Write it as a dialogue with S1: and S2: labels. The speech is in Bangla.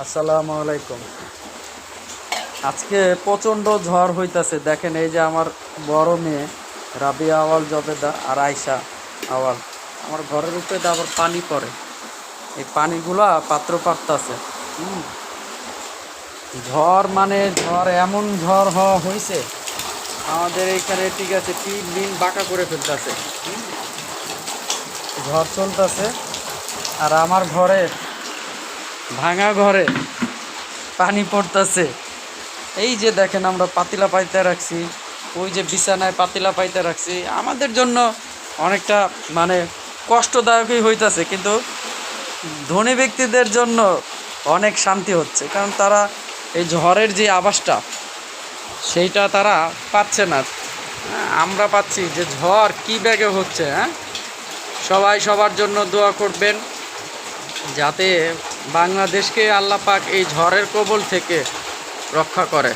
S1: আসসালামু আলাইকুম। আজকে প্রচণ্ড ঝড় হইতাছে। দেখেন এই যে আমার বড় মেয়ে রাবিয়া আওয়াল জবেদা আর আয়শা আওয়াল, আমার ঘরের উপরে তো আবার পানি পড়ে। এই পানিগুলা পাত্র পাড়তাছে। হুম, ঝড় মানে ঝড়, এমন ঝড় হওয়া হয়েছে আমাদের এইখানে, ঠিক আছে, 3 দিন বাঁকা করে ফেলতেছে। ঝড় চলতেছে আর আমার ঘরে, ভাঙা ঘরে পানি পড়তেছে। এই যে দেখেন আমরা পাতিলা পাইতে রাখছি, ওই যে বিছানায় পাতিলা পাইতে রাখছি, আমাদের জন্য অনেকটা মানে কষ্টদায়কই হইতাছে, কিন্তু ধনী ব্যক্তিদের জন্য অনেক শান্তি হচ্ছে, কারণ তারা এই ঝড়ের যে আভাসটা সেইটা তারা পাচ্ছে না। হ্যাঁ, আমরা পাচ্ছি যে ঝড় কী ব্যাগে হচ্ছে। হ্যাঁ, সবাই সবার জন্য দোয়া করবেন যাতে বাংলাদেশকে আল্লাহ পাক এই ঝড়ের কবল থেকে রক্ষা করে।